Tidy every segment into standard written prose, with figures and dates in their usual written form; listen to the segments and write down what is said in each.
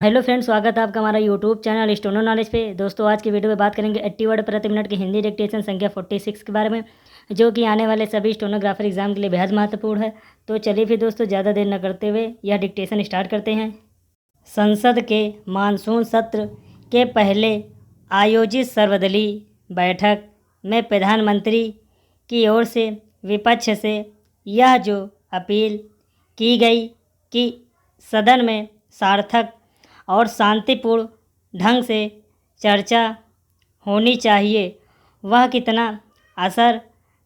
Hello friends, स्वागत है आपका हमारा यूट्यूब चैनल स्टोनो नॉलेज पे। दोस्तों, आज की वीडियो में बात करेंगे 80 वर्ड प्रति मिनट की हिंदी डिक्टेशन संख्या 46 के बारे में, जो कि आने वाले सभी स्टोनोग्राफर एग्जाम के लिए बेहद महत्वपूर्ण है। तो चलिए फिर दोस्तों, ज़्यादा देर न करते हुए यह डिक्टेशन स्टार्ट करते हैं। संसद के मानसून सत्र के पहले आयोजित सर्वदलीय बैठक में प्रधानमंत्री की ओर से विपक्ष से यह जो अपील की गई कि सदन में सार्थक और शांतिपूर्ण ढंग से चर्चा होनी चाहिए, वह कितना असर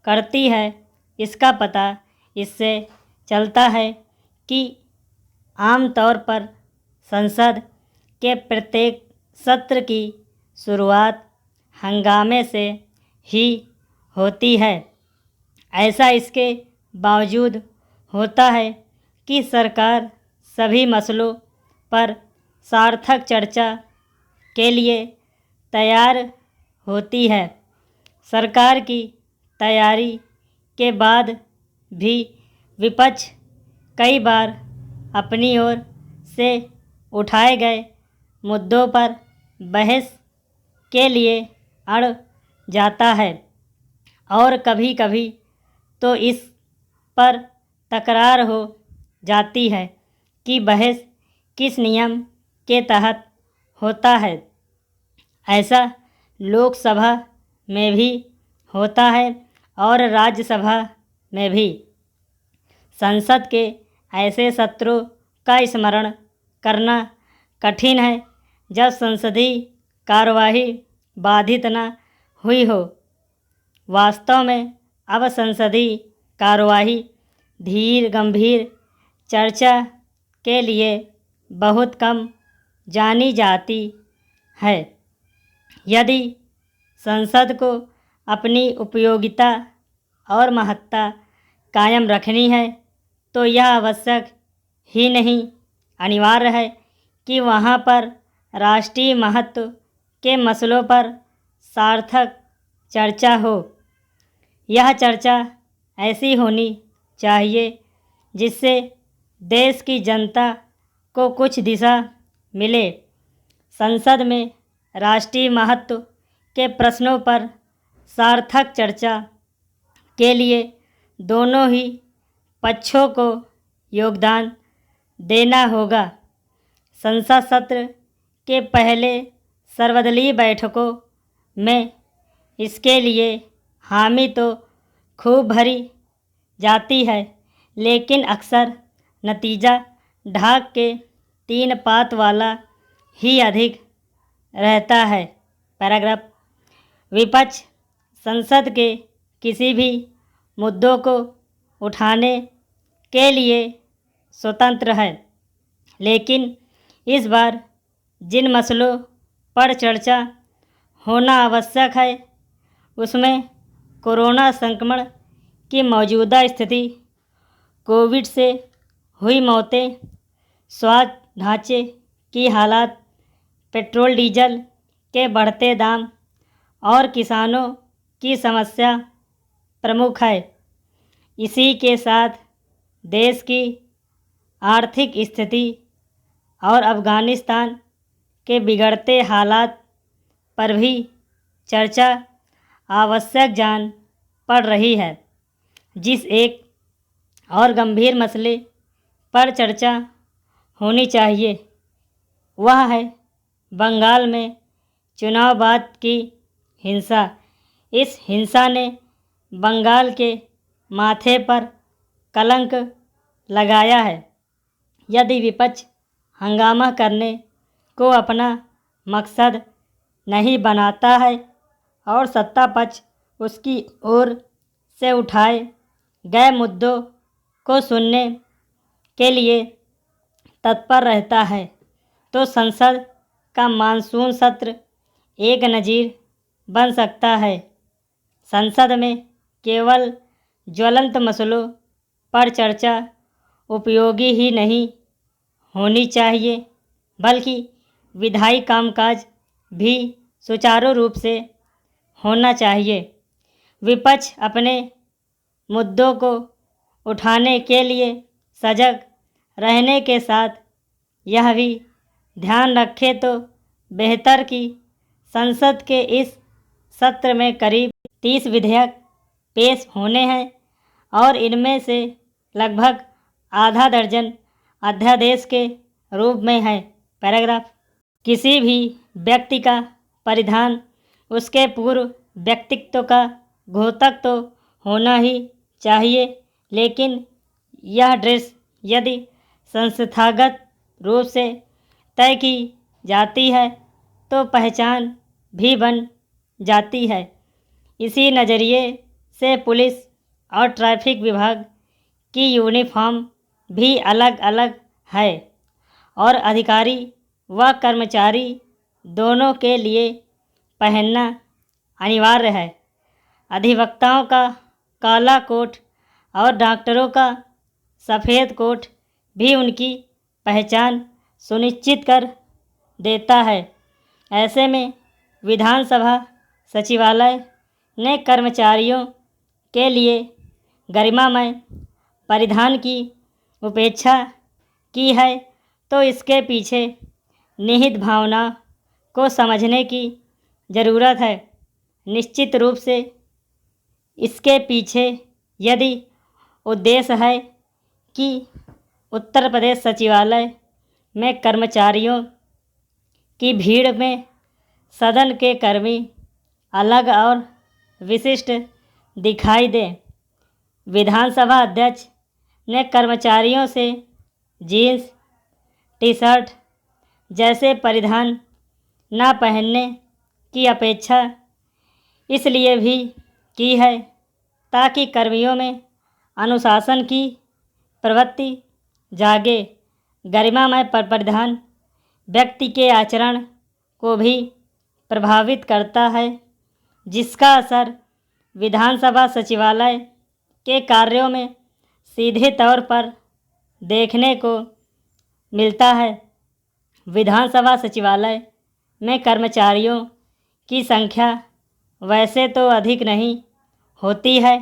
करती है इसका पता इससे चलता है कि आमतौर पर संसद के प्रत्येक सत्र की शुरुआत हंगामे से ही होती है। ऐसा इसके बावजूद होता है कि सरकार सभी मसलों पर सार्थक चर्चा के लिए तैयार होती है। सरकार की तैयारी के बाद भी विपक्ष कई बार अपनी ओर से उठाए गए मुद्दों पर बहस के लिए अड़ जाता है और कभी कभी तो इस पर तकरार हो जाती है कि बहस किस नियम के तहत होता है। ऐसा लोकसभा में भी होता है और राज्यसभा में भी। संसद के ऐसे सत्रों का स्मरण करना कठिन है जब संसदीय कार्यवाही बाधित न हुई हो। वास्तव में अब संसदीय कार्यवाही धीर गंभीर चर्चा के लिए बहुत कम जानी जाती है। यदि संसद को अपनी उपयोगिता और महत्ता कायम रखनी है तो यह आवश्यक ही नहीं, अनिवार्य है कि वहाँ पर राष्ट्रीय महत्व के मसलों पर सार्थक चर्चा हो। यह चर्चा ऐसी होनी चाहिए जिससे देश की जनता को कुछ दिशा मिले। संसद में राष्ट्रीय महत्व के प्रश्नों पर सार्थक चर्चा के लिए दोनों ही पक्षों को योगदान देना होगा। संसद सत्र के पहले सर्वदलीय बैठकों में इसके लिए हामी तो खूब भरी जाती है, लेकिन अक्सर नतीजा ढाक के 3 पात वाला ही अधिक रहता है। पैराग्राफ। विपक्ष संसद के किसी भी मुद्दों को उठाने के लिए स्वतंत्र है, लेकिन इस बार जिन मसलों पर चर्चा होना आवश्यक है उसमें कोरोना संक्रमण की मौजूदा स्थिति, कोविड से हुई मौतें, स्वास्थ्य ढांचे की हालत, पेट्रोल डीजल के बढ़ते दाम और किसानों की समस्या प्रमुख है। इसी के साथ देश की आर्थिक स्थिति और अफ़गानिस्तान के बिगड़ते हालात पर भी चर्चा आवश्यक जान पड़ रही है। जिस एक और गंभीर मसले पर चर्चा होनी चाहिए वह है बंगाल में चुनाव बाद की हिंसा। इस हिंसा ने बंगाल के माथे पर कलंक लगाया है। यदि विपक्ष हंगामा करने को अपना मकसद नहीं बनाता है और सत्ता पक्ष उसकी ओर से उठाए गए मुद्दों को सुनने के लिए तत्पर रहता है, तो संसद का मानसून सत्र एक नज़ीर बन सकता है। संसद में केवल ज्वलंत मसलों पर चर्चा उपयोगी ही नहीं होनी चाहिए, बल्कि विधायी कामकाज भी सुचारू रूप से होना चाहिए। विपक्ष अपने मुद्दों को उठाने के लिए सजग रहने के साथ यह भी ध्यान रखें तो बेहतर कि संसद के इस सत्र में करीब 30 विधेयक पेश होने हैं और इनमें से लगभग आधा दर्जन अध्यादेश के रूप में है। पैराग्राफ, किसी भी व्यक्ति का परिधान उसके पूर्व व्यक्तित्व का द्योतक तो होना ही चाहिए, लेकिन यह ड्रेस यदि संस्थागत रूप से तय की जाती है तो पहचान भी बन जाती है। इसी नज़रिए से पुलिस और ट्रैफिक विभाग की यूनिफॉर्म भी अलग अलग है और अधिकारी व कर्मचारी दोनों के लिए पहनना अनिवार्य है। अधिवक्ताओं का काला कोट और डॉक्टरों का सफ़ेद कोट भी उनकी पहचान सुनिश्चित कर देता है। ऐसे में विधानसभा सचिवालय ने कर्मचारियों के लिए गरिमामय परिधान की उपेक्षा की है तो इसके पीछे निहित भावना को समझने की ज़रूरत है। निश्चित रूप से इसके पीछे यदि उद्देश्य है कि उत्तर प्रदेश सचिवालय में कर्मचारियों की भीड़ में सदन के कर्मी अलग और विशिष्ट दिखाई दें। विधानसभा अध्यक्ष ने कर्मचारियों से जीन्स, टी शर्ट जैसे परिधान न पहनने की अपेक्षा इसलिए भी की है ताकि कर्मियों में अनुशासन की प्रवृत्ति जागे। गरिमामय परिधान व्यक्ति के आचरण को भी प्रभावित करता है, जिसका असर विधानसभा सचिवालय के कार्यों में सीधे तौर पर देखने को मिलता है। विधानसभा सचिवालय में कर्मचारियों की संख्या वैसे तो अधिक नहीं होती है,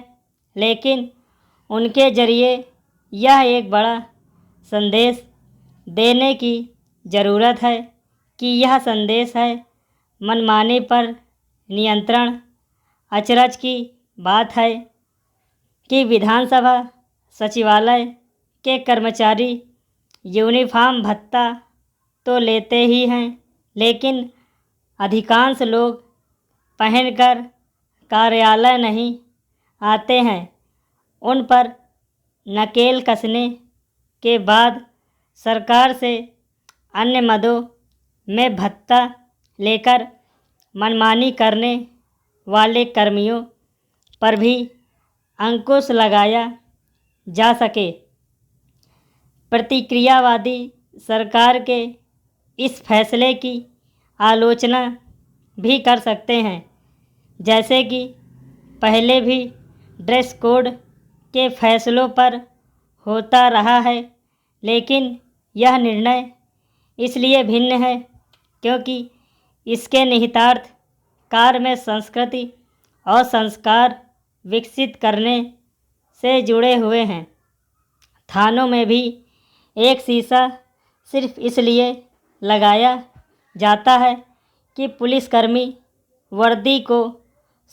लेकिन उनके ज़रिए यह एक बड़ा संदेश देने की ज़रूरत है कि यह संदेश है मनमानी पर नियंत्रण। अचरज की बात है कि विधानसभा सचिवालय के कर्मचारी यूनिफॉर्म भत्ता तो लेते ही हैं, लेकिन अधिकांश लोग पहनकर कार्यालय नहीं आते हैं। उन पर नकेल कसने के बाद सरकार से अन्य मदों में भत्ता लेकर मनमानी करने वाले कर्मियों पर भी अंकुश लगाया जा सके। प्रतिक्रियावादी सरकार के इस फैसले की आलोचना भी कर सकते हैं, जैसे कि पहले भी ड्रेस कोड के फैसलों पर होता रहा है, लेकिन यह निर्णय इसलिए भिन्न है क्योंकि इसके निहितार्थ कार्य में संस्कृति और संस्कार विकसित करने से जुड़े हुए हैं। थानों में भी एक शीशा सिर्फ इसलिए लगाया जाता है कि पुलिसकर्मी वर्दी को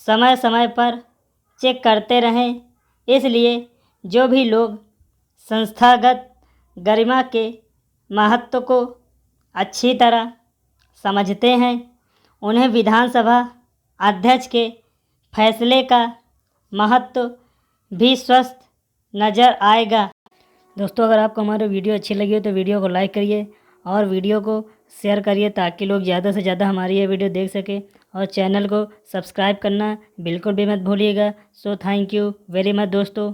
समय समय पर चेक करते रहें। इसलिए जो भी लोग संस्थागत गरिमा के महत्व को अच्छी तरह समझते हैं, उन्हें विधानसभा अध्यक्ष के फैसले का महत्व भी स्वस्थ नज़र आएगा। दोस्तों, अगर आपको हमारी वीडियो अच्छी लगी हो तो वीडियो को लाइक करिए और वीडियो को शेयर करिए ताकि लोग ज़्यादा से ज़्यादा हमारी ये वीडियो देख सकें, और चैनल को सब्सक्राइब करना बिल्कुल भी मत भूलिएगा। So thank you very much दोस्तों।